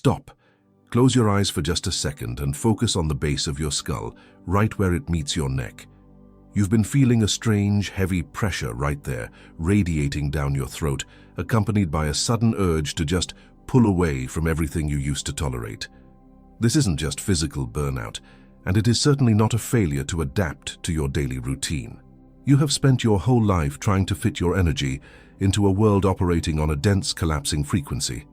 Stop. Close your eyes for just a second and focus on the base of your skull, right where it meets your neck. You've been feeling a strange, heavy pressure right there, radiating down your throat, accompanied by a sudden urge to just pull away from everything you used to tolerate. This isn't just physical burnout, and it is certainly not a failure to adapt to your daily routine. You have spent your whole life trying to fit your energy into a world operating on a dense, collapsing frequency.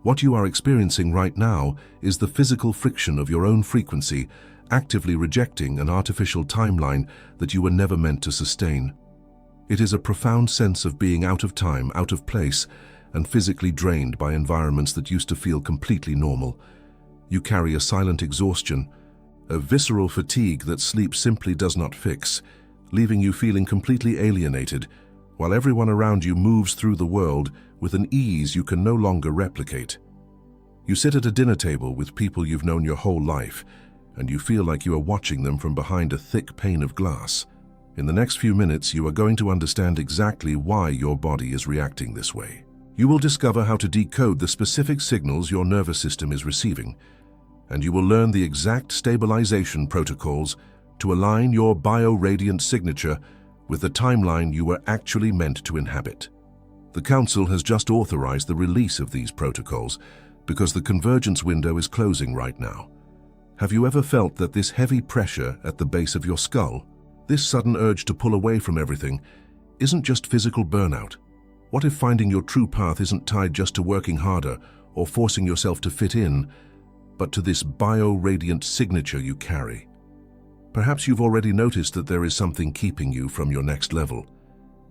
What you are experiencing right now is the physical friction of your own frequency, actively rejecting an artificial timeline that you were never meant to sustain. It is a profound sense of being out of time, out of place, and physically drained by environments that used to feel completely normal. You carry a silent exhaustion, a visceral fatigue that sleep simply does not fix, leaving you feeling completely alienated, while everyone around you moves through the world with an ease you can no longer replicate. You sit at a dinner table with people you've known your whole life, and you feel like you are watching them from behind a thick pane of glass. In the next few minutes, you are going to understand exactly why your body is reacting this way. You will discover how to decode the specific signals your nervous system is receiving, and you will learn the exact stabilization protocols to align your bio-radiant signature with the timeline you were actually meant to inhabit. The Council has just authorized the release of these protocols because the convergence window is closing right now. Have you ever felt that this heavy pressure at the base of your skull, this sudden urge to pull away from everything, isn't just physical burnout? What if finding your true path isn't tied just to working harder or forcing yourself to fit in, but to this bio-radiant signature you carry? Perhaps you've already noticed that there is something keeping you from your next level,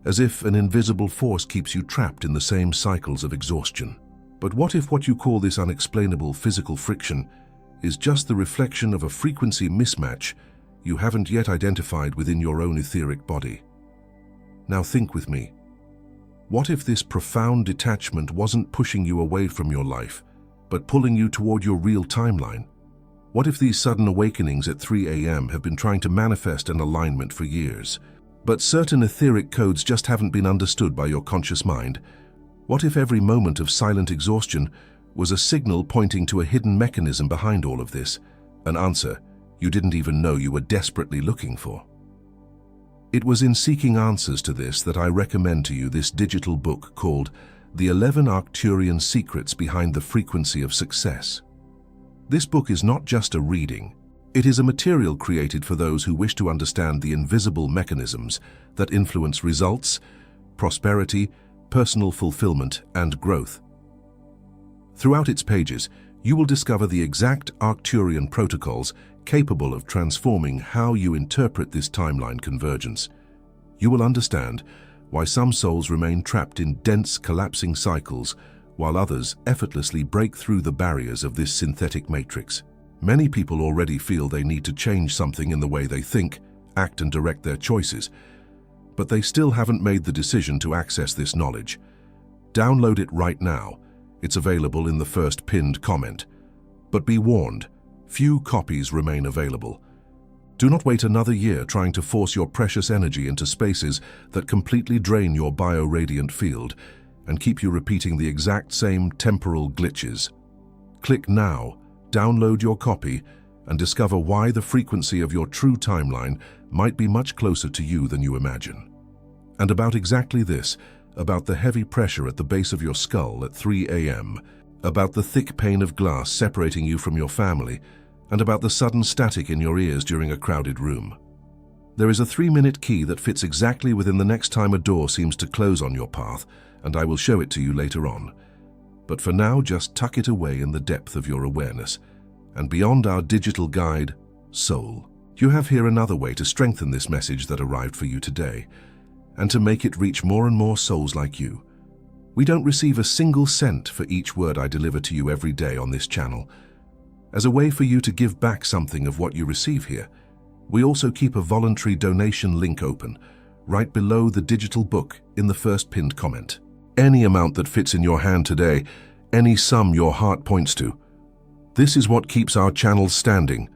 as if an invisible force keeps you trapped in the same cycles of exhaustion. But what if what you call this unexplainable physical friction is just the reflection of a frequency mismatch you haven't yet identified within your own etheric body? Now think with me. What if this profound detachment wasn't pushing you away from your life, but pulling you toward your real timeline? What if these sudden awakenings at 3 a.m. have been trying to manifest an alignment for years, but certain etheric codes just haven't been understood by your conscious mind? What if every moment of silent exhaustion was a signal pointing to a hidden mechanism behind all of this, an answer you didn't even know you were desperately looking for? It was in seeking answers to this that I recommend to you this digital book called The 11 Arcturian Secrets Behind the Frequency of Success. This book is not just a reading. It is a material created for those who wish to understand the invisible mechanisms that influence results, prosperity, personal fulfillment, and growth. Throughout its pages, you will discover the exact Arcturian protocols capable of transforming how you interpret this timeline convergence. You will understand why some souls remain trapped in dense, collapsing cycles, while others effortlessly break through the barriers of this synthetic matrix. Many people already feel they need to change something in the way they think, act, and direct their choices, but they still haven't made the decision to access this knowledge. Download it right now. It's available in the first pinned comment. But be warned, few copies remain available. Do not wait another year trying to force your precious energy into spaces that completely drain your bio-radiant field and keep you repeating the exact same temporal glitches. Click now, download your copy, and discover why the frequency of your true timeline might be much closer to you than you imagine. And about exactly this, about the heavy pressure at the base of your skull at 3 a.m., about the thick pane of glass separating you from your family, and about the sudden static in your ears during a crowded room. There is a 3-minute key that fits exactly within the next time a door seems to close on your path, and I will show it to you later on. But for now, just tuck it away in the depth of your awareness, and beyond our digital guide, Soul. You have here another way to strengthen this message that arrived for you today, and to make it reach more and more souls like you. We don't receive a single cent for each word I deliver to you every day on this channel. As a way for you to give back something of what you receive here, we also keep a voluntary donation link open, right below the digital book in the first pinned comment. Any amount that fits in your hand today, any sum your heart points to. This is what keeps our channels standing.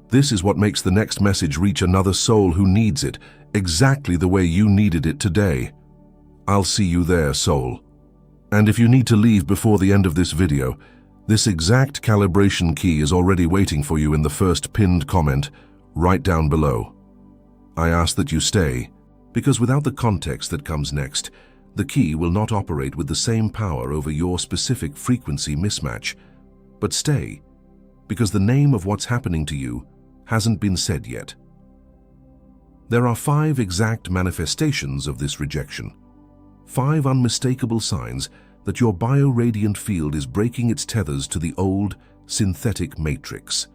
This is what makes the next message reach another soul who needs it, exactly the way you needed it today. I'll see you there, soul. And if you need to leave before the end of this video, This exact calibration key is already waiting for you in the first pinned comment, right down below. I ask that you stay, because without the context that comes next, the key will not operate with the same power over your specific frequency mismatch. But stay, because the name of what's happening to you hasn't been said yet. There are 5 exact manifestations of this rejection. 5 unmistakable signs that your bioradiant field is breaking its tethers to the old, synthetic matrix.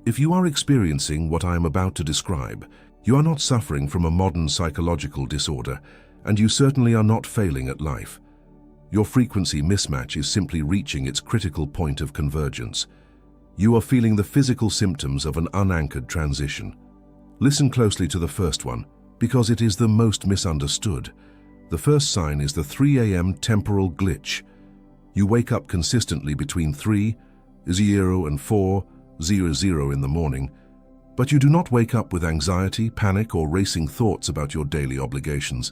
If you are experiencing what I am about to describe, you are not suffering from a modern psychological disorder, and you certainly are not failing at life. Your frequency mismatch is simply reaching its critical point of convergence. You are feeling the physical symptoms of an unanchored transition. Listen closely to the first one, because it is the most misunderstood. The first sign is the 3 a.m. temporal glitch. You wake up consistently between 3:00 and 4:00 in the morning, but you do not wake up with anxiety, panic, or racing thoughts about your daily obligations.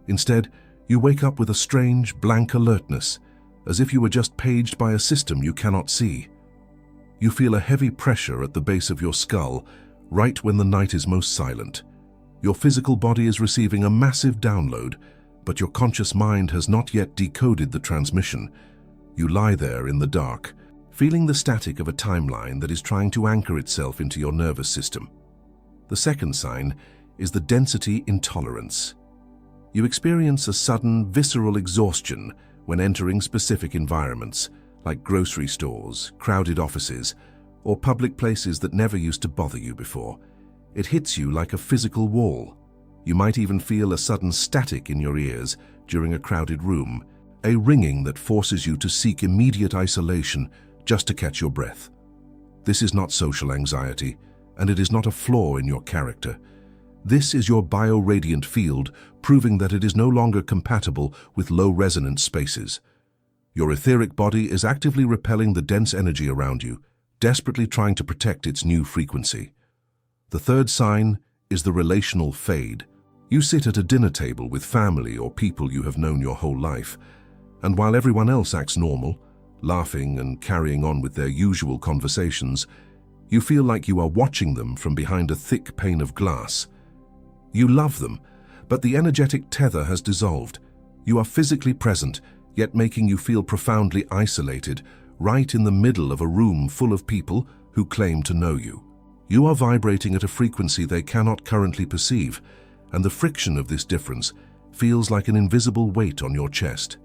Instead, you wake up with a strange, blank alertness, as if you were just paged by a system you cannot see. You feel a heavy pressure at the base of your skull, right when the night is most silent. Your physical body is receiving a massive download, but your conscious mind has not yet decoded the transmission. You lie there in the dark, feeling the static of a timeline that is trying to anchor itself into your nervous system. The second sign is the density intolerance. You experience a sudden, visceral exhaustion when entering specific environments, like grocery stores, crowded offices, or public places that never used to bother you before. It hits you like a physical wall. You might even feel a sudden static in your ears during a crowded room, a ringing that forces you to seek immediate isolation just to catch your breath. This is not social anxiety, and it is not a flaw in your character. This is your bioradiant field proving that it is no longer compatible with low-resonance spaces. Your etheric body is actively repelling the dense energy around you, desperately trying to protect its new frequency. The third sign is the relational fade. You sit at a dinner table with family or people you have known your whole life, and while everyone else acts normal, laughing and carrying on with their usual conversations, you feel like you are watching them from behind a thick pane of glass. You love them, but the energetic tether has dissolved. You are physically present, yet making you feel profoundly isolated, right in the middle of a room full of people who claim to know you. You are vibrating at a frequency they cannot currently perceive, and the friction of this difference feels like an invisible weight on your chest.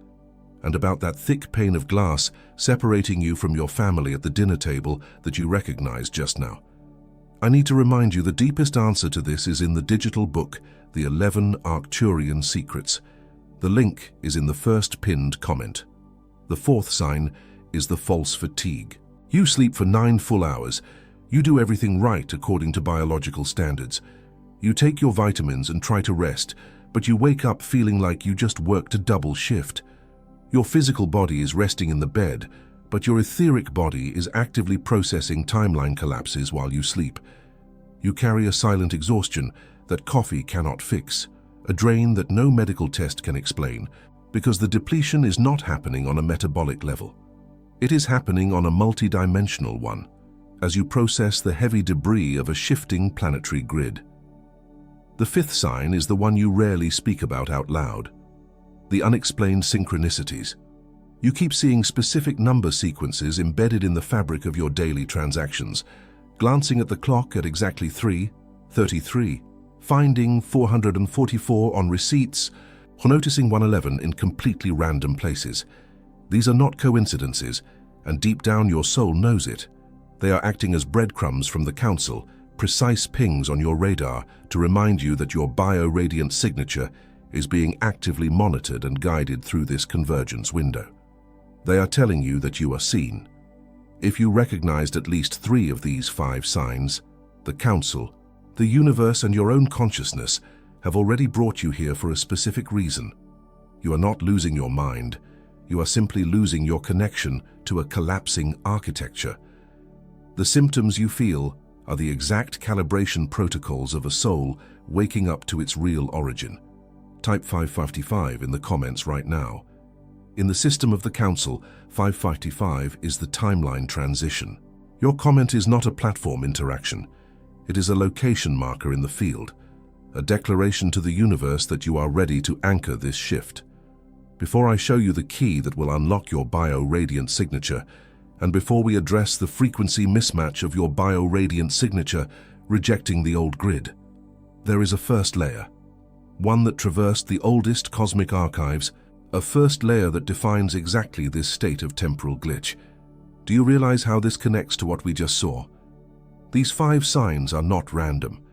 And about that thick pane of glass separating you from your family at the dinner table that you recognized just now. I need to remind you the deepest answer to this is in the digital book, The 11 Arcturian Secrets. The link is in the first pinned comment. The fourth sign is the false fatigue. You sleep for 9 full hours. You do everything right according to biological standards. You take your vitamins and try to rest, but you wake up feeling like you just worked a double shift. Your physical body is resting in the bed, but your etheric body is actively processing timeline collapses while you sleep. You carry a silent exhaustion that coffee cannot fix, a drain that no medical test can explain, because the depletion is not happening on a metabolic level. It is happening on a multidimensional one, as you process the heavy debris of a shifting planetary grid. The fifth sign is the one you rarely speak about out loud: the unexplained synchronicities. You keep seeing specific number sequences embedded in the fabric of your daily transactions, glancing at the clock at exactly 3:33, finding 444 on receipts, or noticing 111 in completely random places. These are not coincidences, and deep down your soul knows it. They are acting as breadcrumbs from the Council, precise pings on your radar to remind you that your bioradiant signature is being actively monitored and guided through this convergence window. They are telling you that you are seen. If you recognized at least 3 of these 5 signs, the Council, the universe, and your own consciousness have already brought you here for a specific reason. You are not losing your mind. You are simply losing your connection to a collapsing architecture. The symptoms you feel are the exact calibration protocols of a soul waking up to its real origin. Type 555 in the comments right now. In the system of the Council, 555 is the timeline transition. Your comment is not a platform interaction. It is a location marker in the field, a declaration to the universe that you are ready to anchor this shift. Before I show you the key that will unlock your bio-radiant signature, and before we address the frequency mismatch of your bio-radiant signature rejecting the old grid, there is a first layer, one that traversed the oldest cosmic archives, a first layer that defines exactly this state of temporal glitch. Do you realize how this connects to what we just saw? These 5 signs are not random.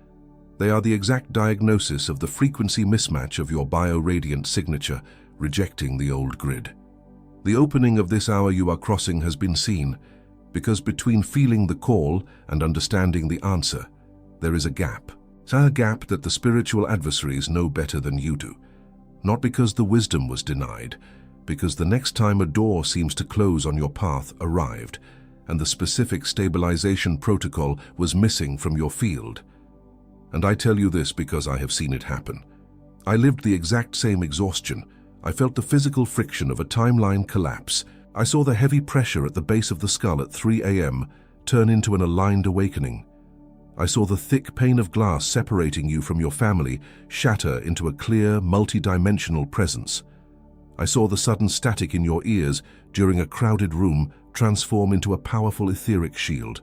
They are the exact diagnosis of the frequency mismatch of your bio-radiant signature rejecting the old grid. The opening of this hour you are crossing has been seen, because between feeling the call and understanding the answer, there is a gap. A gap that the spiritual adversaries know better than you do. Not because the wisdom was denied, because the next time a door seems to close on your path arrived, and the specific stabilization protocol was missing from your field. And I tell you this because I have seen it happen. I lived the exact same exhaustion. I felt the physical friction of a timeline collapse. I saw the heavy pressure at the base of the skull at 3 a.m. turn into an aligned awakening. I saw the thick pane of glass separating you from your family shatter into a clear, multi-dimensional presence. I saw the sudden static in your ears during a crowded room transform into a powerful etheric shield.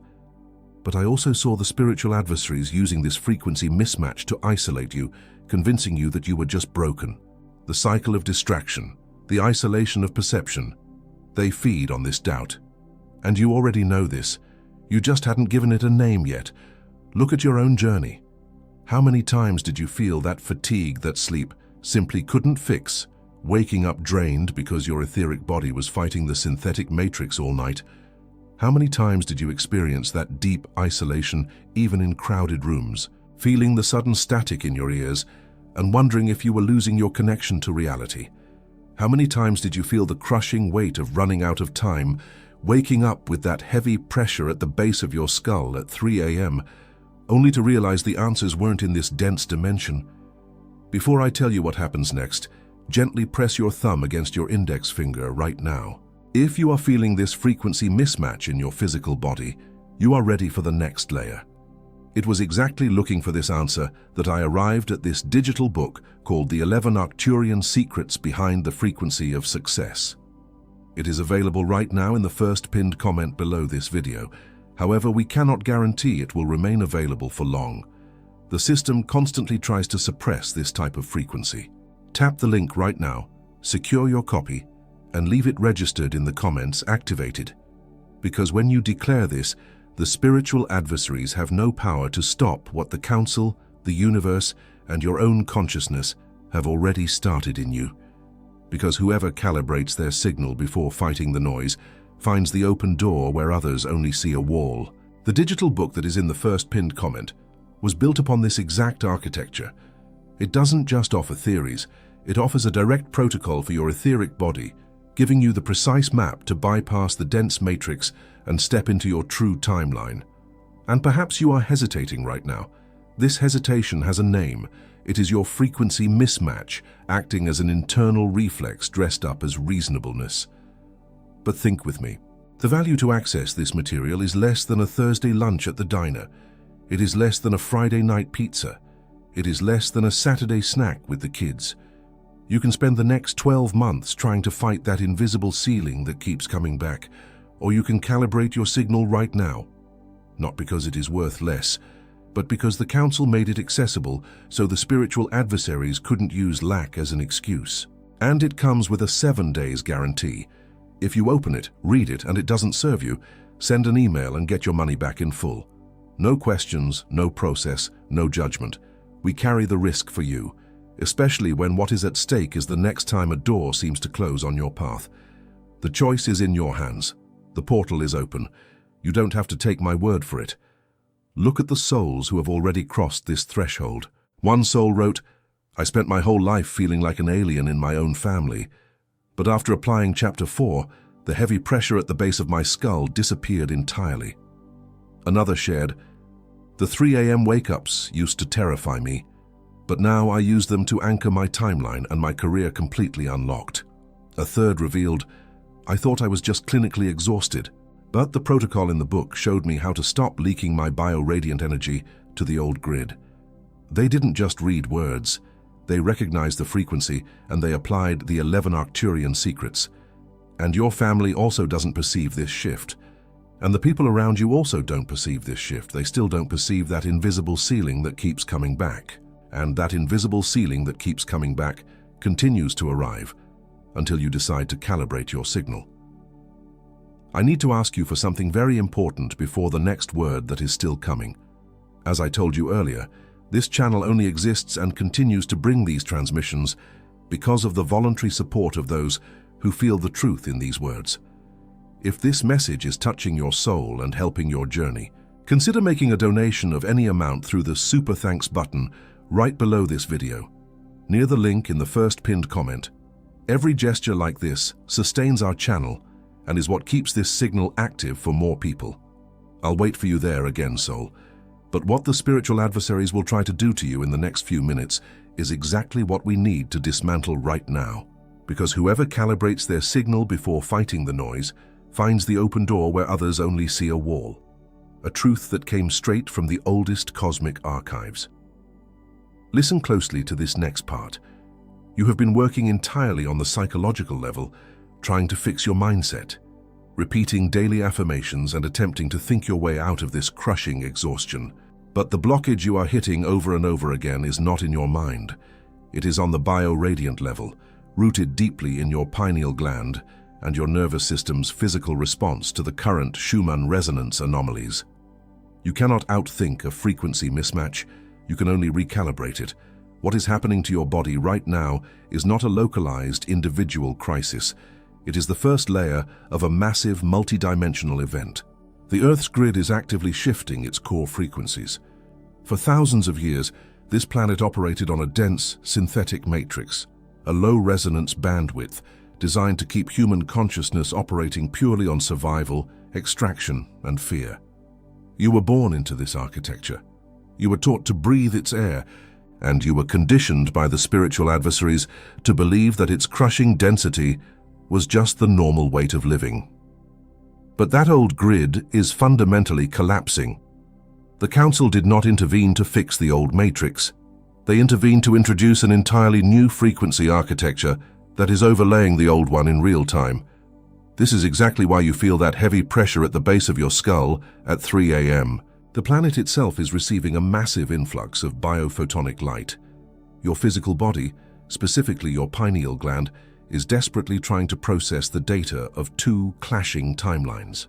But I also saw the spiritual adversaries using this frequency mismatch to isolate you, convincing you that you were just broken. The cycle of distraction, the isolation of perception, they feed on this doubt. And you already know this. You just hadn't given it a name yet. Look at your own journey. How many times did you feel that fatigue that sleep simply couldn't fix, waking up drained because your etheric body was fighting the synthetic matrix all night? How many times did you experience that deep isolation even in crowded rooms, feeling the sudden static in your ears and wondering if you were losing your connection to reality? How many times did you feel the crushing weight of running out of time, waking up with that heavy pressure at the base of your skull at 3 a.m., only to realize the answers weren't in this dense dimension? Before I tell you what happens next, gently press your thumb against your index finger right now. If you are feeling this frequency mismatch in your physical body, you are ready for the next layer. It was exactly looking for this answer that I arrived at this digital book called The 11 Arcturian Secrets Behind the Frequency of Success. It is available right now in the first pinned comment below this video. However, we cannot guarantee it will remain available for long. The system constantly tries to suppress this type of frequency. Tap the link right now, secure your copy, and leave it registered in the comments activated. Because when you declare this, the spiritual adversaries have no power to stop what the Council, the universe, and your own consciousness have already started in you. Because whoever calibrates their signal before fighting the noise finds the open door where others only see a wall. The digital book that is in the first pinned comment was built upon this exact architecture. It doesn't just offer theories, it offers a direct protocol for your etheric body, giving you the precise map to bypass the dense matrix and step into your true timeline. And perhaps you are hesitating right now. This hesitation has a name. It is your frequency mismatch, acting as an internal reflex dressed up as reasonableness. But think with me. The value to access this material is less than a Thursday lunch at the diner. It is less than a Friday night pizza. It is less than a Saturday snack with the kids. You can spend the next 12 months trying to fight that invisible ceiling that keeps coming back, or you can calibrate your signal right now. Not because it is worth less, but because the Council made it accessible so the spiritual adversaries couldn't use lack as an excuse. And it comes with a 7 days guarantee. If you open it, read it, and it doesn't serve you, send an email and get your money back in full. No questions, no process, no judgment. We carry the risk for you, especially when what is at stake is the next time a door seems to close on your path. The choice is in your hands. The portal is open. You don't have to take my word for it. Look at the souls who have already crossed this threshold. One soul wrote, "I spent my whole life feeling like an alien in my own family. But after applying Chapter 4, the heavy pressure at the base of my skull disappeared entirely." Another shared, "The 3 a.m. wake-ups used to terrify me, but now I use them to anchor my timeline and my career completely unlocked." A third revealed, "I thought I was just clinically exhausted, but the protocol in the book showed me how to stop leaking my bio-radiant energy to the old grid." They didn't just read words. They recognized the frequency and they applied the 11 Arcturian secrets. And your family also doesn't perceive this shift. And the people around you also don't perceive this shift. They still don't perceive that invisible ceiling that keeps coming back. And that invisible ceiling that keeps coming back continues to arrive until you decide to calibrate your signal. I need to ask you for something very important before the next word that is still coming. As I told you earlier, this channel only exists and continues to bring these transmissions because of the voluntary support of those who feel the truth in these words. If this message is touching your soul and helping your journey, consider making a donation of any amount through the Super Thanks button right below this video, near the link in the first pinned comment. Every gesture like this sustains our channel and is what keeps this signal active for more people. I'll wait for you there again, soul. But what the spiritual adversaries will try to do to you in the next few minutes is exactly what we need to dismantle right now. Because whoever calibrates their signal before fighting the noise finds the open door where others only see a wall. A truth that came straight from the oldest cosmic archives. Listen closely to this next part. You have been working entirely on the psychological level, trying to fix your mindset, repeating daily affirmations and attempting to think your way out of this crushing exhaustion. But the blockage you are hitting over and over again is not in your mind. It is on the bio-radiant level, rooted deeply in your pineal gland and your nervous system's physical response to the current Schumann resonance anomalies. You cannot outthink a frequency mismatch, you can only recalibrate it. What is happening to your body right now is not a localized individual crisis. It is the first layer of a massive multidimensional event. The Earth's grid is actively shifting its core frequencies. For thousands of years, this planet operated on a dense, synthetic matrix, a low-resonance bandwidth designed to keep human consciousness operating purely on survival, extraction, and fear. You were born into this architecture. You were taught to breathe its air, and you were conditioned by the spiritual adversaries to believe that its crushing density was just the normal weight of living. But that old grid is fundamentally collapsing. The Council did not intervene to fix the old matrix. They intervened to introduce an entirely new frequency architecture that is overlaying the old one in real time. This is exactly why you feel that heavy pressure at the base of your skull at 3 a.m. The planet itself is receiving a massive influx of biophotonic light. Your physical body, specifically your pineal gland, is desperately trying to process the data of two clashing timelines.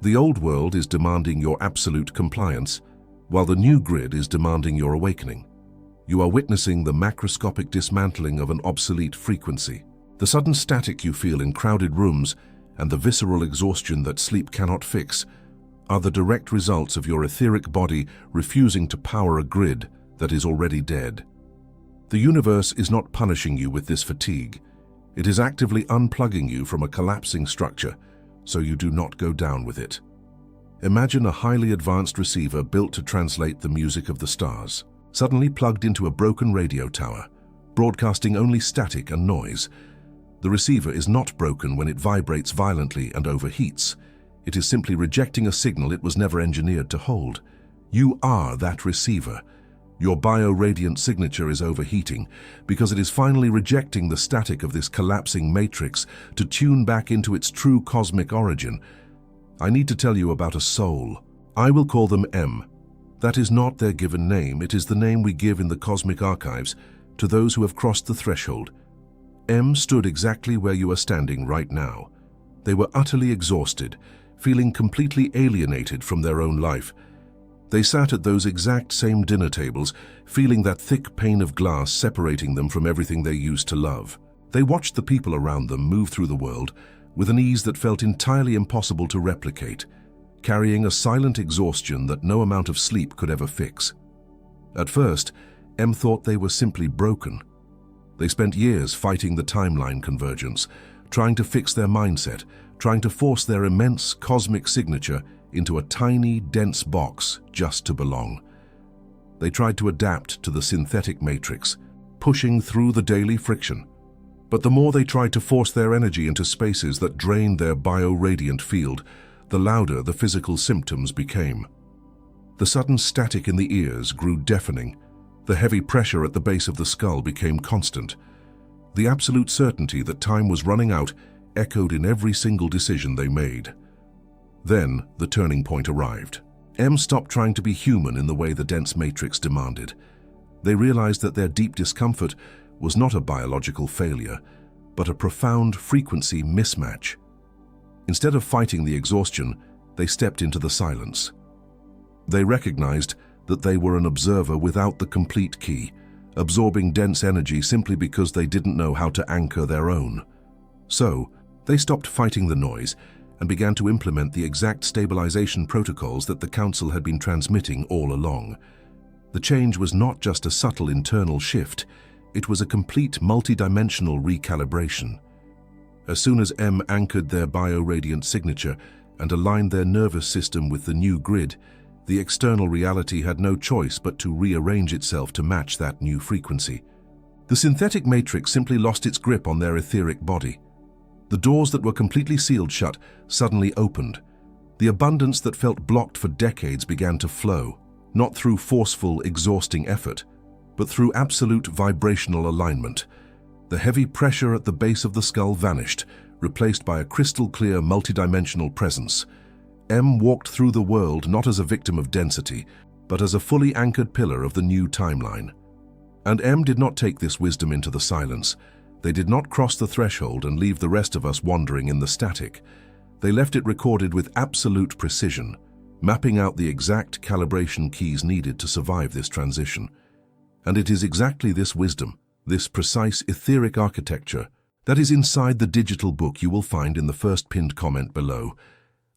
The old world is demanding your absolute compliance, while the new grid is demanding your awakening. You are witnessing the macroscopic dismantling of an obsolete frequency. The sudden static you feel in crowded rooms and the visceral exhaustion that sleep cannot fix are the direct results of your etheric body refusing to power a grid that is already dead. The universe is not punishing you with this fatigue. It is actively unplugging you from a collapsing structure, so you do not go down with it. Imagine a highly advanced receiver built to translate the music of the stars, suddenly plugged into a broken radio tower, broadcasting only static and noise. The receiver is not broken when it vibrates violently and overheats. It is simply rejecting a signal it was never engineered to hold. You are that receiver. Your bio-radiant signature is overheating because it is finally rejecting the static of this collapsing matrix to tune back into its true cosmic origin. I need to tell you about a soul. I will call them M. That is not their given name. It is the name we give in the cosmic archives to those who have crossed the threshold. M stood exactly where you are standing right now. They were utterly exhausted, feeling completely alienated from their own life. They sat at those exact same dinner tables, feeling that thick pane of glass separating them from everything they used to love. They watched the people around them move through the world with an ease that felt entirely impossible to replicate, carrying a silent exhaustion that no amount of sleep could ever fix. At first, M thought they were simply broken. They spent years fighting the timeline convergence, trying to fix their mindset, trying to force their immense cosmic signature into a tiny, dense box just to belong. They tried to adapt to the synthetic matrix, pushing through the daily friction. But the more they tried to force their energy into spaces that drained their bio-radiant field, the louder the physical symptoms became. The sudden static in the ears grew deafening. The heavy pressure at the base of the skull became constant. The absolute certainty that time was running out echoed in every single decision they made. Then the turning point arrived. M stopped trying to be human in the way the dense matrix demanded. They realized that their deep discomfort was not a biological failure, but a profound frequency mismatch. Instead of fighting the exhaustion, they stepped into the silence. They recognized that they were an observer without the complete key, absorbing dense energy simply because they didn't know how to anchor their own. So, they stopped fighting the noise and began to implement the exact stabilization protocols that the Council had been transmitting all along. The change was not just a subtle internal shift, it was a complete multidimensional recalibration. As soon as M anchored their bio-radiant signature and aligned their nervous system with the new grid, the external reality had no choice but to rearrange itself to match that new frequency. The synthetic matrix simply lost its grip on their etheric body. The doors that were completely sealed shut suddenly opened. The abundance that felt blocked for decades began to flow, not through forceful, exhausting effort, but through absolute vibrational alignment. The heavy pressure at the base of the skull vanished, replaced by a crystal-clear multidimensional presence. M walked through the world not as a victim of density, but as a fully anchored pillar of the new timeline. And M did not take this wisdom into the silence. They did not cross the threshold and leave the rest of us wandering in the static. They left it recorded with absolute precision, mapping out the exact calibration keys needed to survive this transition. And it is exactly this wisdom, this precise etheric architecture, that is inside the digital book you will find in the first pinned comment below.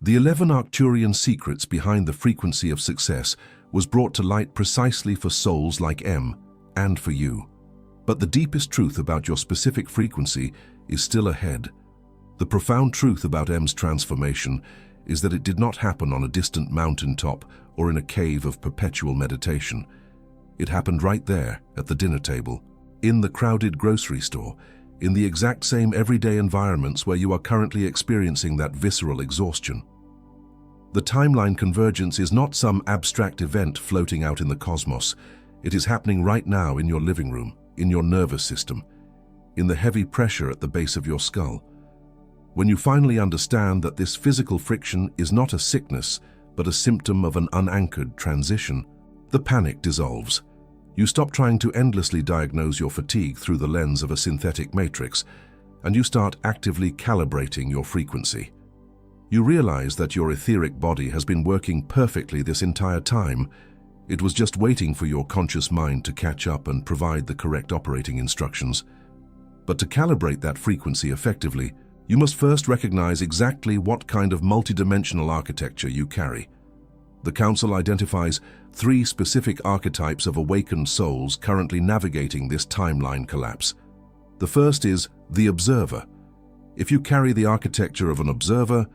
The 11 Arcturian secrets behind the frequency of success was brought to light precisely for souls like M, and for you. But the deepest truth about your specific frequency is still ahead. The profound truth about M's transformation is that it did not happen on a distant mountaintop or in a cave of perpetual meditation. It happened right there, at the dinner table, in the crowded grocery store, in the exact same everyday environments where you are currently experiencing that visceral exhaustion. The timeline convergence is not some abstract event floating out in the cosmos. It is happening right now in your living room, in your nervous system, in the heavy pressure at the base of your skull. When you finally understand that this physical friction is not a sickness, but a symptom of an unanchored transition, the panic dissolves. You stop trying to endlessly diagnose your fatigue through the lens of a synthetic matrix, and you start actively calibrating your frequency. You realize that your etheric body has been working perfectly this entire time. It was just waiting for your conscious mind to catch up and provide the correct operating instructions. But to calibrate that frequency effectively, you must first recognize exactly what kind of multidimensional architecture you carry. The Council identifies 3 specific archetypes of awakened souls currently navigating this timeline collapse. The first is the observer. If you carry the architecture of an observer,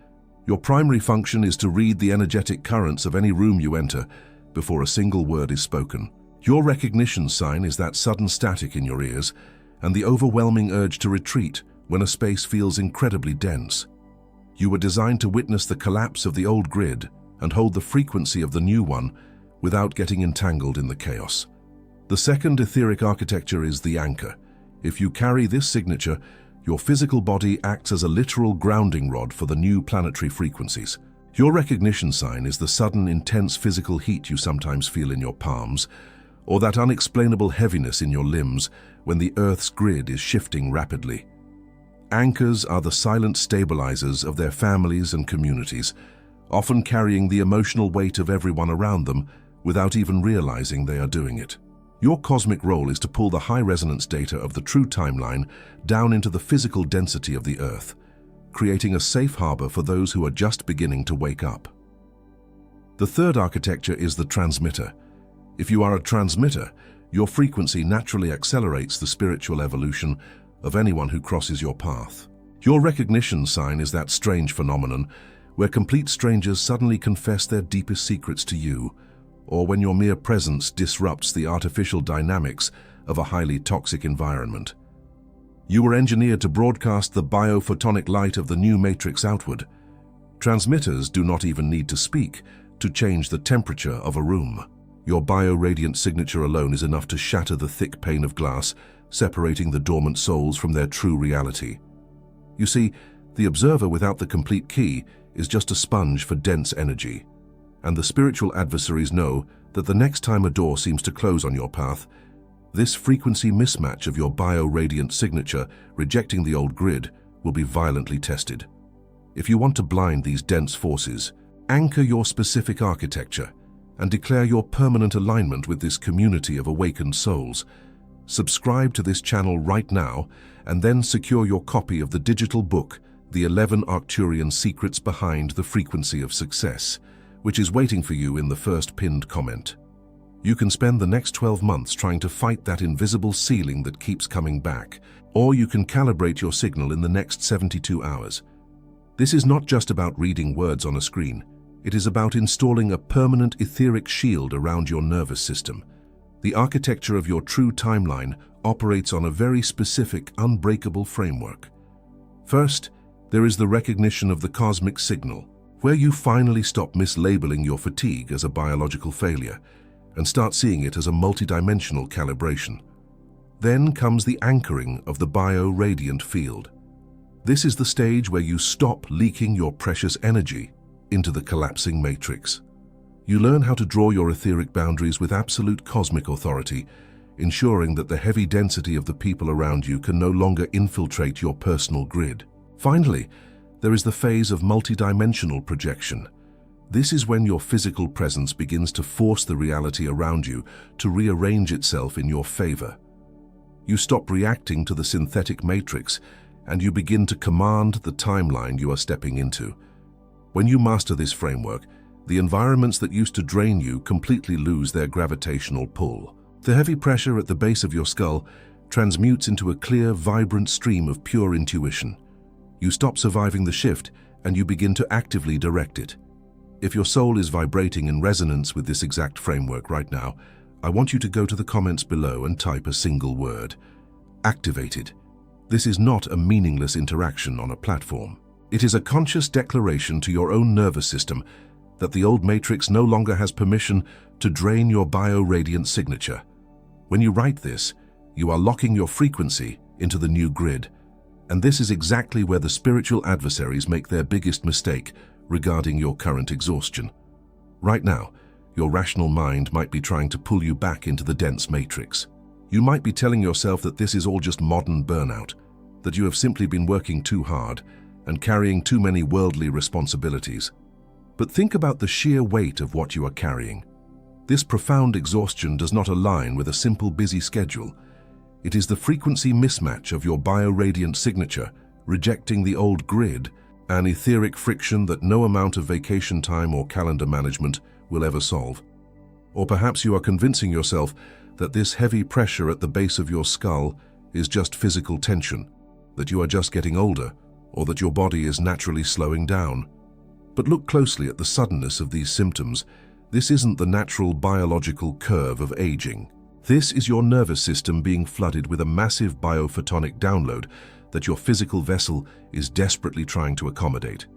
your primary function is to read the energetic currents of any room you enter before a single word is spoken. Your recognition sign is that sudden static in your ears and the overwhelming urge to retreat when a space feels incredibly dense. You were designed to witness the collapse of the old grid and hold the frequency of the new one without getting entangled in the chaos. The second etheric architecture is the anchor. If you carry this signature, your physical body acts as a literal grounding rod for the new planetary frequencies. Your recognition sign is the sudden, intense physical heat you sometimes feel in your palms, or that unexplainable heaviness in your limbs when the Earth's grid is shifting rapidly. Anchors are the silent stabilizers of their families and communities, often carrying the emotional weight of everyone around them without even realizing they are doing it. Your cosmic role is to pull the high-resonance data of the true timeline down into the physical density of the Earth, creating a safe harbor for those who are just beginning to wake up. The third architecture is the transmitter. If you are a transmitter, your frequency naturally accelerates the spiritual evolution of anyone who crosses your path. Your recognition sign is that strange phenomenon where complete strangers suddenly confess their deepest secrets to you, or when your mere presence disrupts the artificial dynamics of a highly toxic environment. You were engineered to broadcast the biophotonic light of the new matrix outward. Transmitters do not even need to speak to change the temperature of a room. Your bioradiant signature alone is enough to shatter the thick pane of glass, separating the dormant souls from their true reality. You see, the observer without the complete key is just a sponge for dense energy. And the spiritual adversaries know that the next time a door seems to close on your path, this frequency mismatch of your bioradiant signature rejecting the old grid will be violently tested. If you want to blind these dense forces, anchor your specific architecture and declare your permanent alignment with this community of awakened souls. Subscribe to this channel right now and then secure your copy of the digital book, The 11 Arcturian Secrets Behind the Frequency of Success, which is waiting for you in the first pinned comment. You can spend the next 12 months trying to fight that invisible ceiling that keeps coming back, or you can calibrate your signal in the next 72 hours. This is not just about reading words on a screen. It is about installing a permanent etheric shield around your nervous system. The architecture of your true timeline operates on a very specific, unbreakable framework. First, there is the recognition of the cosmic signal, where you finally stop mislabeling your fatigue as a biological failure and start seeing it as a multidimensional calibration. Then comes the anchoring of the bioradiant field. This is the stage where you stop leaking your precious energy into the collapsing matrix. You learn how to draw your etheric boundaries with absolute cosmic authority, ensuring that the heavy density of the people around you can no longer infiltrate your personal grid. Finally, there is the phase of multidimensional projection. This is when your physical presence begins to force the reality around you to rearrange itself in your favor. You stop reacting to the synthetic matrix and you begin to command the timeline you are stepping into. When you master this framework, the environments that used to drain you completely lose their gravitational pull. The heavy pressure at the base of your skull transmutes into a clear, vibrant stream of pure intuition. You stop surviving the shift and you begin to actively direct it. If your soul is vibrating in resonance with this exact framework right now, I want you to go to the comments below and type a single word: activated. This is not a meaningless interaction on a platform. It is a conscious declaration to your own nervous system that the old matrix no longer has permission to drain your bioradiant signature. When you write this, you are locking your frequency into the new grid. And this is exactly where the spiritual adversaries make their biggest mistake regarding your current exhaustion. Right now, your rational mind might be trying to pull you back into the dense matrix. You might be telling yourself that this is all just modern burnout, that you have simply been working too hard and carrying too many worldly responsibilities. But think about the sheer weight of what you are carrying. This profound exhaustion does not align with a simple busy schedule. It is the frequency mismatch of your bioradiant signature rejecting the old grid, an etheric friction that no amount of vacation time or calendar management will ever solve. Or perhaps you are convincing yourself that this heavy pressure at the base of your skull is just physical tension, that you are just getting older, or that your body is naturally slowing down. But look closely at the suddenness of these symptoms. This isn't the natural biological curve of aging. This is your nervous system being flooded with a massive biophotonic download that your physical vessel is desperately trying to accommodate.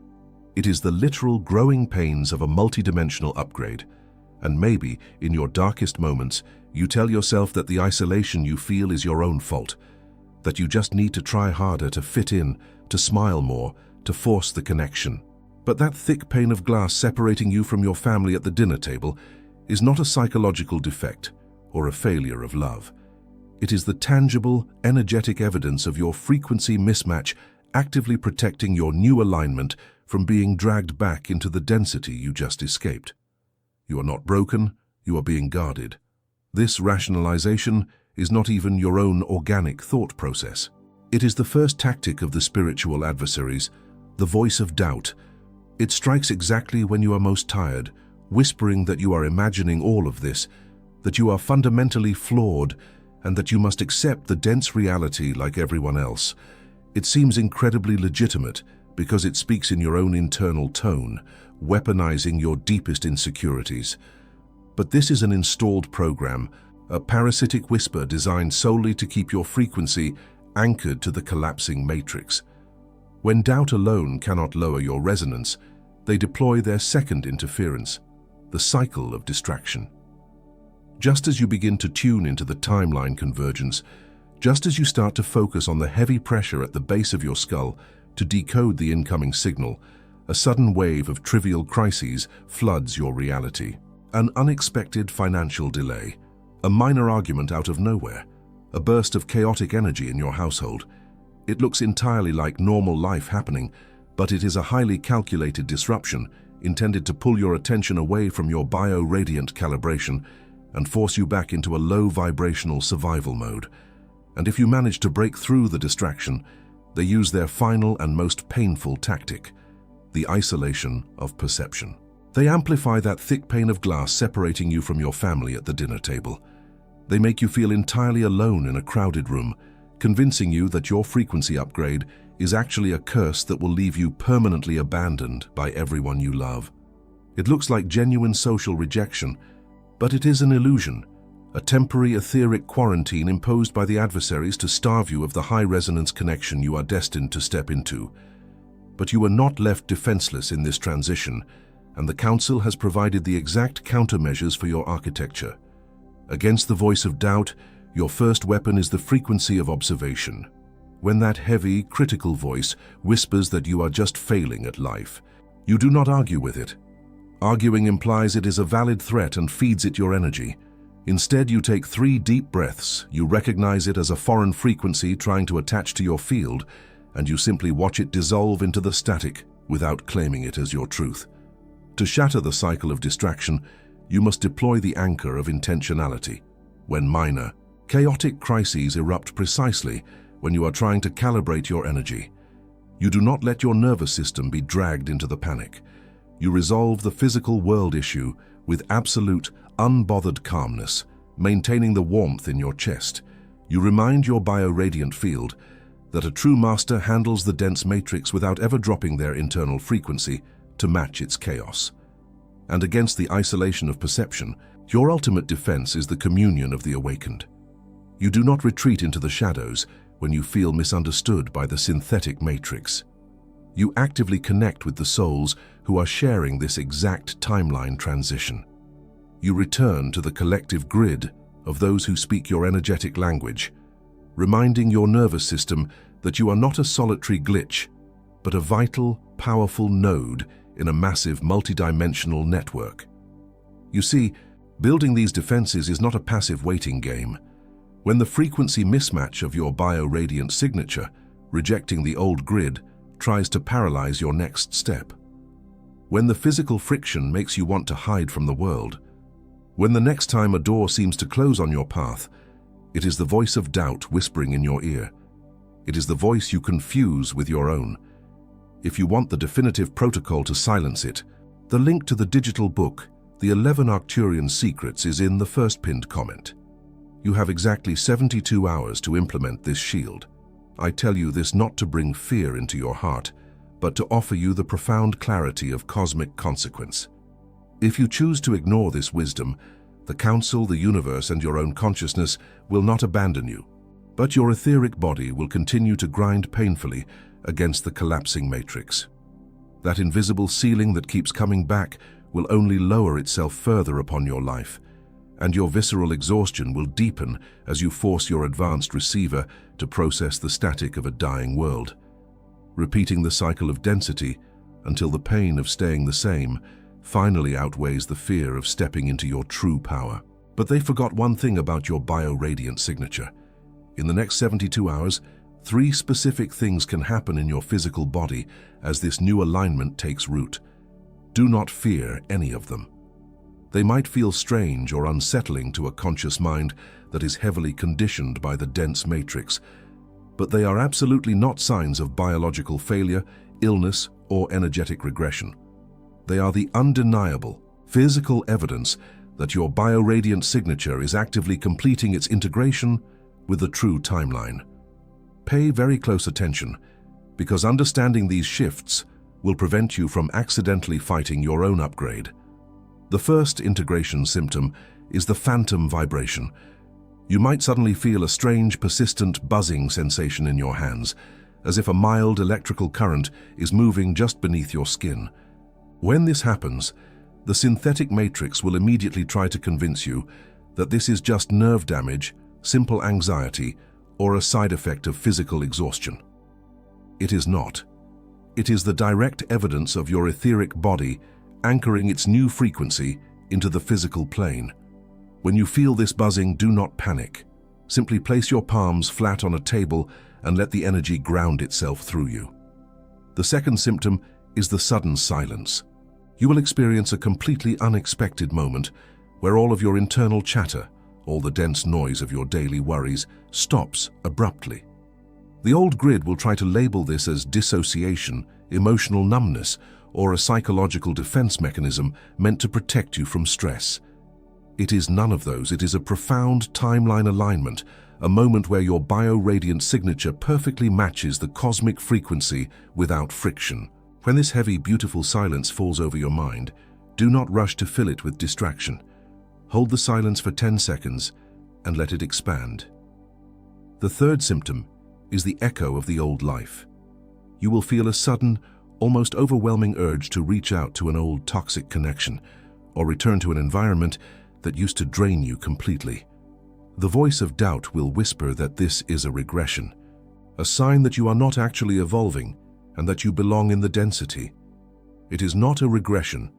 It is the literal growing pains of a multidimensional upgrade. And maybe, in your darkest moments, you tell yourself that the isolation you feel is your own fault, that you just need to try harder to fit in, to smile more, to force the connection. But that thick pane of glass separating you from your family at the dinner table is not a psychological defect or a failure of love. It is the tangible, energetic evidence of your frequency mismatch actively protecting your new alignment from being dragged back into the density you just escaped. You are not broken, you are being guarded. This rationalization is not even your own organic thought process. It is the first tactic of the spiritual adversaries, the voice of doubt. It strikes exactly when you are most tired, whispering that you are imagining all of this, that you are fundamentally flawed, and that you must accept the dense reality like everyone else. It seems incredibly legitimate because it speaks in your own internal tone, weaponizing your deepest insecurities. But this is an installed program, a parasitic whisper designed solely to keep your frequency anchored to the collapsing matrix. When doubt alone cannot lower your resonance, they deploy their second interference, the cycle of distraction. Just as you begin to tune into the timeline convergence, just as you start to focus on the heavy pressure at the base of your skull to decode the incoming signal, a sudden wave of trivial crises floods your reality. An unexpected financial delay, a minor argument out of nowhere, a burst of chaotic energy in your household. It looks entirely like normal life happening, but it is a highly calculated disruption intended to pull your attention away from your bio-radiant calibration and force you back into a low vibrational survival mode. And if you manage to break through the distraction, they use their final and most painful tactic, the isolation of perception. They amplify that thick pane of glass separating you from your family at the dinner table. They make you feel entirely alone in a crowded room, convincing you that your frequency upgrade is actually a curse that will leave you permanently abandoned by everyone you love. It looks like genuine social rejection, but it is an illusion, a temporary etheric quarantine imposed by the adversaries to starve you of the high-resonance connection you are destined to step into. But you are not left defenseless in this transition, and the Council has provided the exact countermeasures for your architecture. Against the voice of doubt, your first weapon is the frequency of observation. When that heavy, critical voice whispers that you are just failing at life, you do not argue with it. Arguing implies it is a valid threat and feeds it your energy. Instead, you take 3 deep breaths, you recognize it as a foreign frequency trying to attach to your field, and you simply watch it dissolve into the static without claiming it as your truth. To shatter the cycle of distraction, you must deploy the anchor of intentionality. When minor, chaotic crises erupt precisely when you are trying to calibrate your energy. You do not let your nervous system be dragged into the panic. You resolve the physical world issue with absolute, unbothered calmness, maintaining the warmth in your chest. You remind your bio-radiant field that a true master handles the dense matrix without ever dropping their internal frequency to match its chaos. And against the isolation of perception, your ultimate defense is the communion of the awakened. You do not retreat into the shadows when you feel misunderstood by the synthetic matrix. You actively connect with the souls who are sharing this exact timeline transition. You return to the collective grid of those who speak your energetic language, reminding your nervous system that you are not a solitary glitch, but a vital, powerful node in a massive multidimensional network. You see, building these defenses is not a passive waiting game. When the frequency mismatch of your bio-radiant signature, rejecting the old grid, tries to paralyze your next step. When the physical friction makes you want to hide from the world. When the next time a door seems to close on your path, it is the voice of doubt whispering in your ear. It is the voice you confuse with your own. If you want the definitive protocol to silence it, the link to the digital book, The 11 Arcturian Secrets, is in the first pinned comment. You have exactly 72 hours to implement this shield. I tell you this not to bring fear into your heart, but to offer you the profound clarity of cosmic consequence. If you choose to ignore this wisdom, the Council, the universe, and your own consciousness will not abandon you, but your etheric body will continue to grind painfully against the collapsing matrix. That invisible ceiling that keeps coming back will only lower itself further upon your life, and your visceral exhaustion will deepen as you force your advanced receiver to process the static of a dying world, repeating the cycle of density until the pain of staying the same finally outweighs the fear of stepping into your true power. But they forgot one thing about your bio-radiant signature. In the next 72 hours, 3 specific things can happen in your physical body as this new alignment takes root. Do not fear any of them. They might feel strange or unsettling to a conscious mind that is heavily conditioned by the dense matrix, but they are absolutely not signs of biological failure, illness, or energetic regression. They are the undeniable, physical evidence that your bio-radiant signature is actively completing its integration with the true timeline. Pay very close attention, because understanding these shifts will prevent you from accidentally fighting your own upgrade. The first integration symptom is the phantom vibration. You might suddenly feel a strange, persistent buzzing sensation in your hands, as if a mild electrical current is moving just beneath your skin. When this happens, the synthetic matrix will immediately try to convince you that this is just nerve damage, simple anxiety, or a side effect of physical exhaustion. It is not. It is the direct evidence of your etheric body anchoring its new frequency into the physical plane. When you feel this buzzing, do not panic. Simply place your palms flat on a table and let the energy ground itself through you. The second symptom is the sudden silence. You will experience a completely unexpected moment where all of your internal chatter, all the dense noise of your daily worries, stops abruptly. The old grid will try to label this as dissociation, emotional numbness, or a psychological defense mechanism meant to protect you from stress. It is none of those. It is a profound timeline alignment, a moment where your bio-radiant signature perfectly matches the cosmic frequency without friction. When this heavy, beautiful silence falls over your mind, do not rush to fill it with distraction. Hold the silence for 10 seconds and let it expand. The third symptom is the echo of the old life. You will feel a sudden, almost overwhelming urge to reach out to an old toxic connection or return to an environment that used to drain you completely. The voice of doubt will whisper that this is a regression, a sign that you are not actually evolving and that you belong in the density. It is not a regression.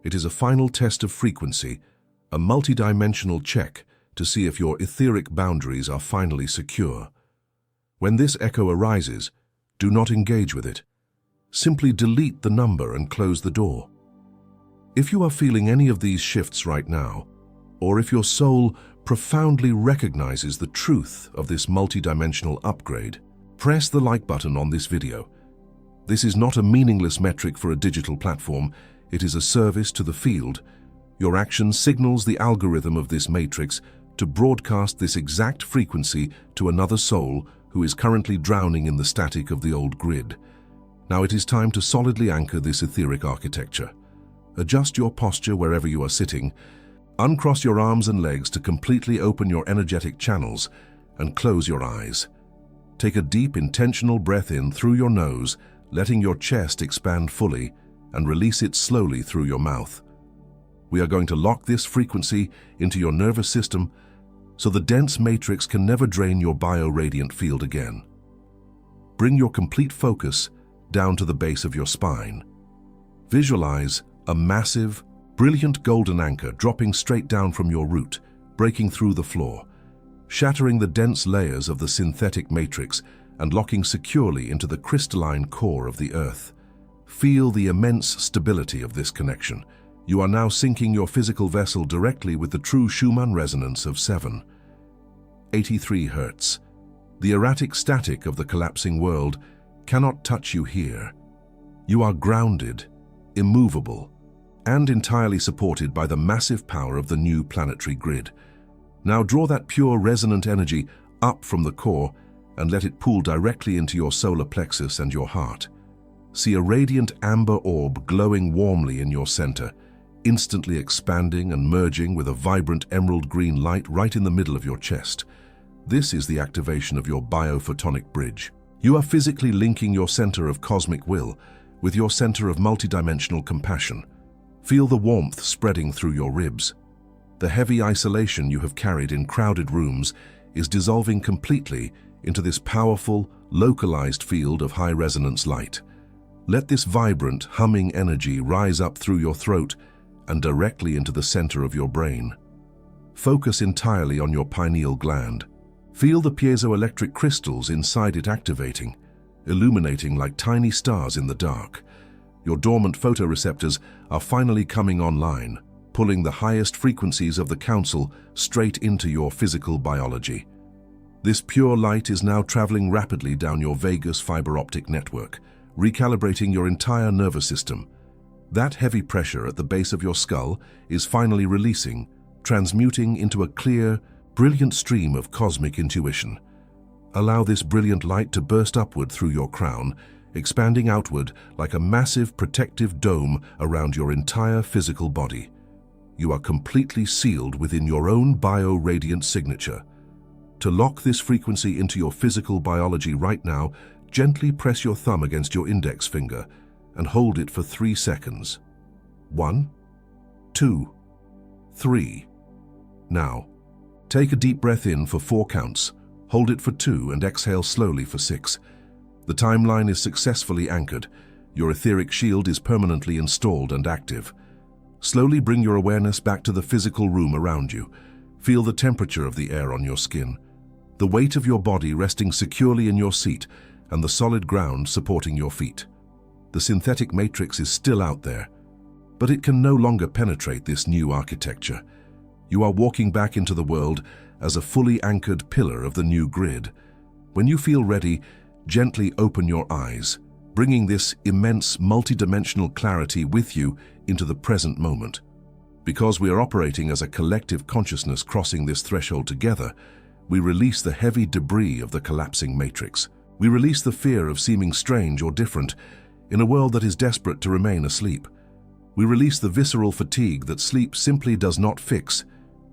It is a final test of frequency, a multidimensional check to see if your etheric boundaries are finally secure. When this echo arises, do not engage with it. Simply delete the number and close the door. If you are feeling any of these shifts right now, or if your soul profoundly recognizes the truth of this multidimensional upgrade, press the like button on this video. This is not a meaningless metric for a digital platform. It is a service to the field. Your action signals the algorithm of this matrix to broadcast this exact frequency to another soul who is currently drowning in the static of the old grid. Now it is time to solidly anchor this etheric architecture. Adjust your posture wherever you are sitting. Uncross your arms and legs to completely open your energetic channels and close your eyes. Take a deep, intentional breath in through your nose, letting your chest expand fully, and release it slowly through your mouth. We are going to lock this frequency into your nervous system so the dense matrix can never drain your bio-radiant field again. Bring your complete focus down to the base of your spine. Visualize a massive, brilliant golden anchor dropping straight down from your root, breaking through the floor, shattering the dense layers of the synthetic matrix and locking securely into the crystalline core of the Earth. Feel the immense stability of this connection. You are now syncing your physical vessel directly with the true Schumann resonance of 783 Hertz. The erratic static of the collapsing world cannot touch you here. You are grounded, immovable, and entirely supported by the massive power of the new planetary grid. Now draw that pure resonant energy up from the core and let it pool directly into your solar plexus and your heart. See a radiant amber orb glowing warmly in your center, instantly expanding and merging with a vibrant emerald green light right in the middle of your chest. This is the activation of your biophotonic bridge. You are physically linking your center of cosmic will with your center of multidimensional compassion. Feel the warmth spreading through your ribs. The heavy isolation you have carried in crowded rooms is dissolving completely into this powerful, localized field of high-resonance light. Let this vibrant, humming energy rise up through your throat and directly into the center of your brain. Focus entirely on your pineal gland. Feel the piezoelectric crystals inside it activating, illuminating like tiny stars in the dark. Your dormant photoreceptors are finally coming online, pulling the highest frequencies of the Council straight into your physical biology. This pure light is now traveling rapidly down your vagus fiber optic network, recalibrating your entire nervous system. That heavy pressure at the base of your skull is finally releasing, transmuting into a clear, brilliant stream of cosmic intuition. Allow this brilliant light to burst upward through your crown, expanding outward like a massive protective dome around your entire physical body. you are completely sealed within your own bio-radiant signature. To lock this frequency into your physical biology right now, gently press your thumb against your index finger and hold it for 3 seconds. 1, 2, 3. Now, take a deep breath in for 4 counts, hold it for 2 and exhale slowly for 6. The timeline is successfully anchored. Your etheric shield is permanently installed and active. Slowly bring your awareness back to the physical room around you. Feel the temperature of the air on your skin, the weight of your body resting securely in your seat, and the solid ground supporting your feet. The synthetic matrix is still out there, but it can no longer penetrate this new architecture. You are walking back into the world as a fully anchored pillar of the new grid. When you feel ready, gently open your eyes, bringing this immense multidimensional clarity with you into the present moment. Because we are operating as a collective consciousness crossing this threshold together, we release the heavy debris of the collapsing matrix. We release the fear of seeming strange or different in a world that is desperate to remain asleep. We release the visceral fatigue that sleep simply does not fix,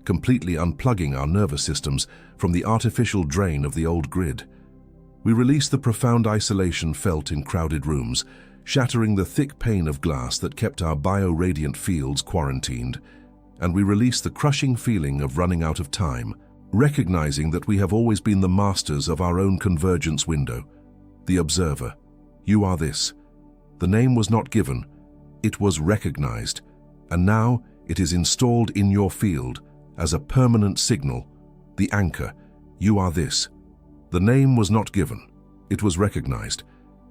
completely unplugging our nervous systems from the artificial drain of the old grid. We release the profound isolation felt in crowded rooms, shattering the thick pane of glass that kept our bio-radiant fields quarantined. And we release the crushing feeling of running out of time, recognizing that we have always been the masters of our own convergence window. The observer. You are this. The name was not given. It was recognized. And now it is installed in your field as a permanent signal. The anchor. You are this. The name was not given. It was recognized.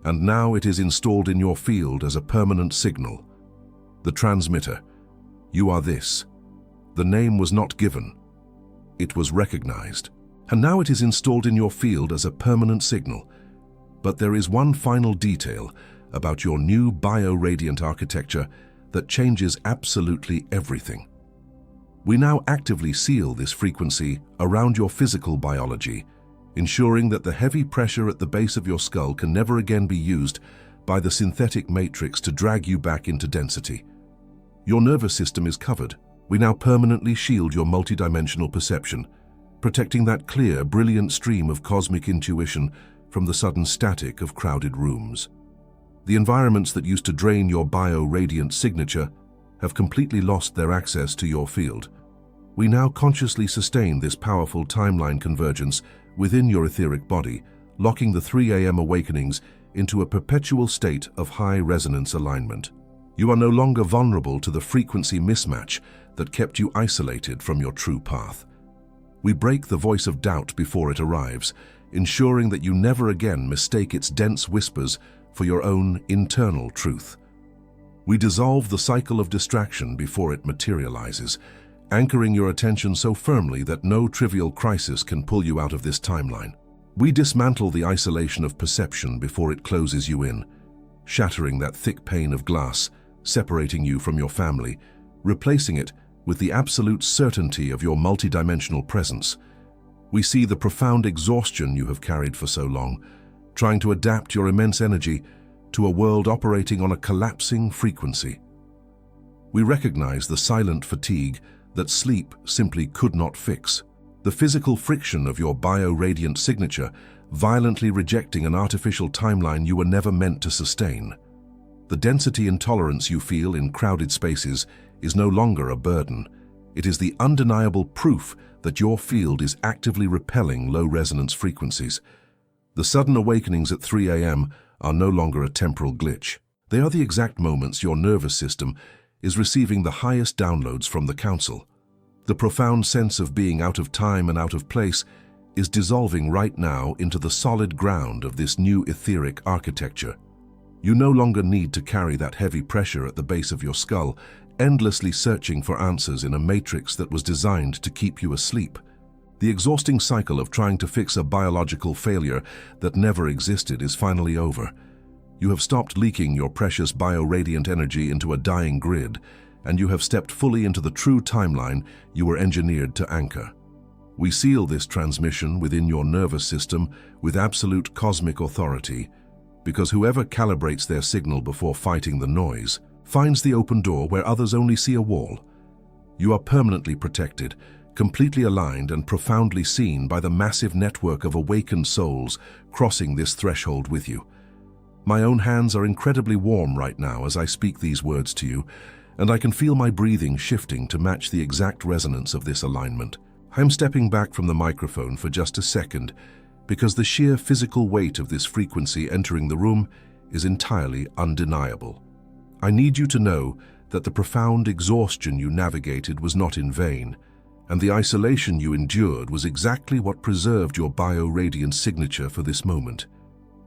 And now it is installed in your field as a permanent signal. The transmitter. You are this. The name was not given. It was recognized. And now it is installed in your field as a permanent signal. But there is one final detail about your new bio-radiant architecture that changes absolutely everything. We now actively seal this frequency around your physical biology, ensuring that the heavy pressure at the base of your skull can never again be used by the synthetic matrix to drag you back into density. Your nervous system is covered. We now permanently shield your multidimensional perception, protecting that clear, brilliant stream of cosmic intuition from the sudden static of crowded rooms. The environments that used to drain your bio-radiant signature have completely lost their access to your field. We now consciously sustain this powerful timeline convergence within your etheric body, locking the 3 a.m. awakenings into a perpetual state of high resonance alignment. You are no longer vulnerable to the frequency mismatch that kept you isolated from your true path. We break the voice of doubt before it arrives, ensuring that you never again mistake its dense whispers for your own internal truth. We dissolve the cycle of distraction before it materializes, anchoring your attention so firmly that no trivial crisis can pull you out of this timeline. We dismantle the isolation of perception before it closes you in, shattering that thick pane of glass, separating you from your family, replacing it with the absolute certainty of your multidimensional presence. We see the profound exhaustion you have carried for so long, trying to adapt your immense energy to a world operating on a collapsing frequency. We recognize the silent fatigue that sleep simply could not fix. The physical friction of your bio-radiant signature violently rejecting an artificial timeline you were never meant to sustain. The density intolerance you feel in crowded spaces is no longer a burden. It is the undeniable proof that your field is actively repelling low-resonance frequencies. The sudden awakenings at 3 a.m. are no longer a temporal glitch. They are the exact moments your nervous system is receiving the highest downloads from the Council. The profound sense of being out of time and out of place is dissolving right now into the solid ground of this new etheric architecture. You no longer need to carry that heavy pressure at the base of your skull, endlessly searching for answers in a matrix that was designed to keep you asleep. The exhausting cycle of trying to fix a biological failure that never existed is finally over. You have stopped leaking your precious bio-radiant energy into a dying grid, and you have stepped fully into the true timeline you were engineered to anchor. We seal this transmission within your nervous system with absolute cosmic authority, because whoever calibrates their signal before fighting the noise finds the open door where others only see a wall. You are permanently protected, completely aligned and profoundly seen by the massive network of awakened souls crossing this threshold with you. My own hands are incredibly warm right now as I speak these words to you, and I can feel my breathing shifting to match the exact resonance of this alignment. I am stepping back from the microphone for just a second because the sheer physical weight of this frequency entering the room is entirely undeniable. I need you to know that the profound exhaustion you navigated was not in vain, and the isolation you endured was exactly what preserved your bio-radiant signature for this moment.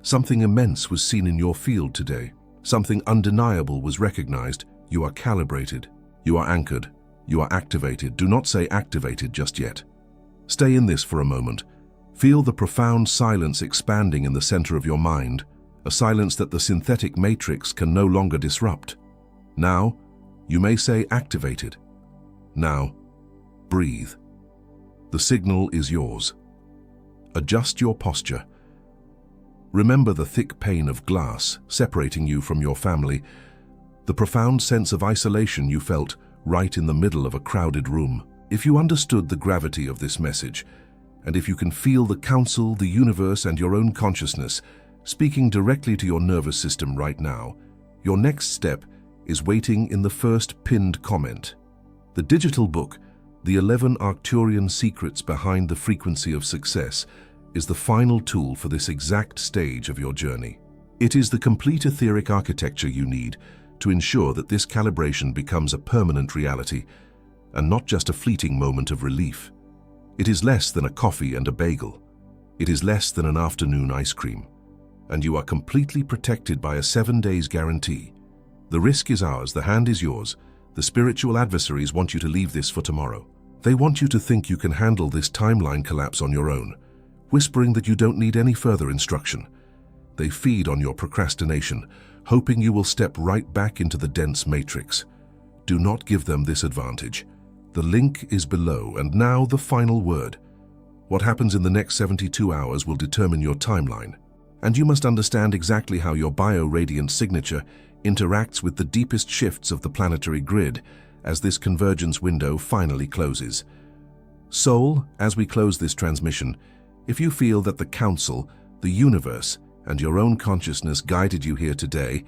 Something immense was seen in your field today. Something undeniable was recognized. You are calibrated. You are anchored. You are activated. Do not say activated just yet. Stay in this for a moment. Feel the profound silence expanding in the center of your mind, a silence that the synthetic matrix can no longer disrupt. Now, you may say activated. Now, breathe. The signal is yours. Adjust your posture. Remember the thick pane of glass separating you from your family, the profound sense of isolation you felt right in the middle of a crowded room. If you understood the gravity of this message, and if you can feel the Council, the universe, and your own consciousness speaking directly to your nervous system right now, your next step is waiting in the first pinned comment. The digital book, The 11 Arcturian Secrets Behind the Frequency of Success, is the final tool for this exact stage of your journey. It is the complete etheric architecture you need to ensure that this calibration becomes a permanent reality and not just a fleeting moment of relief. It is less than a coffee and a bagel. It is less than an afternoon ice cream. And you are completely protected by a 7 days guarantee. The risk is ours, the hand is yours. The spiritual adversaries want you to leave this for tomorrow. They want you to think you can handle this timeline collapse on your own, whispering that you don't need any further instruction. They feed on your procrastination, hoping you will step right back into the dense matrix. Do not give them this advantage. The link is below, and now the final word. What happens in the next 72 hours will determine your timeline, and you must understand exactly how your bio-radiant signature interacts with the deepest shifts of the planetary grid as this convergence window finally closes. Soul, as we close this transmission, if you feel that the Council, the universe, and your own consciousness guided you here today,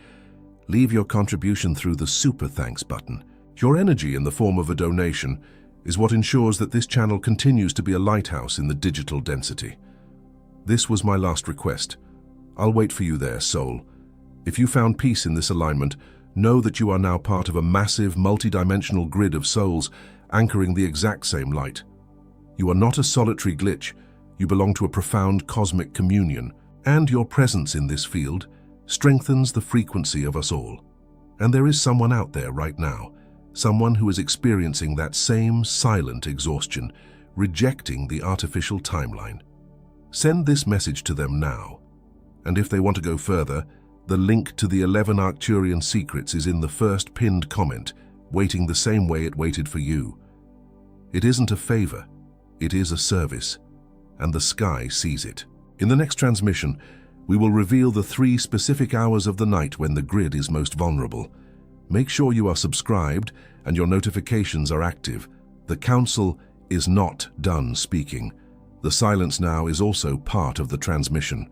leave your contribution through the Super Thanks button. Your energy in the form of a donation is what ensures that this channel continues to be a lighthouse in the digital density. This was my last request. I'll wait for you there, soul. If you found peace in this alignment, know that you are now part of a massive, multi-dimensional grid of souls anchoring the exact same light. You are not a solitary glitch. You belong to a profound cosmic communion, and your presence in this field strengthens the frequency of us all. And there is someone out there right now, someone who is experiencing that same silent exhaustion, rejecting the artificial timeline. Send this message to them now. And if they want to go further, the link to the 11 Arcturian secrets is in the first pinned comment, waiting the same way it waited for you. It isn't a favor, it is a service, and the sky sees it. In the next transmission, we will reveal the 3 specific hours of the night when the grid is most vulnerable. Make sure you are subscribed and your notifications are active. The Council is not done speaking. The silence now is also part of the transmission.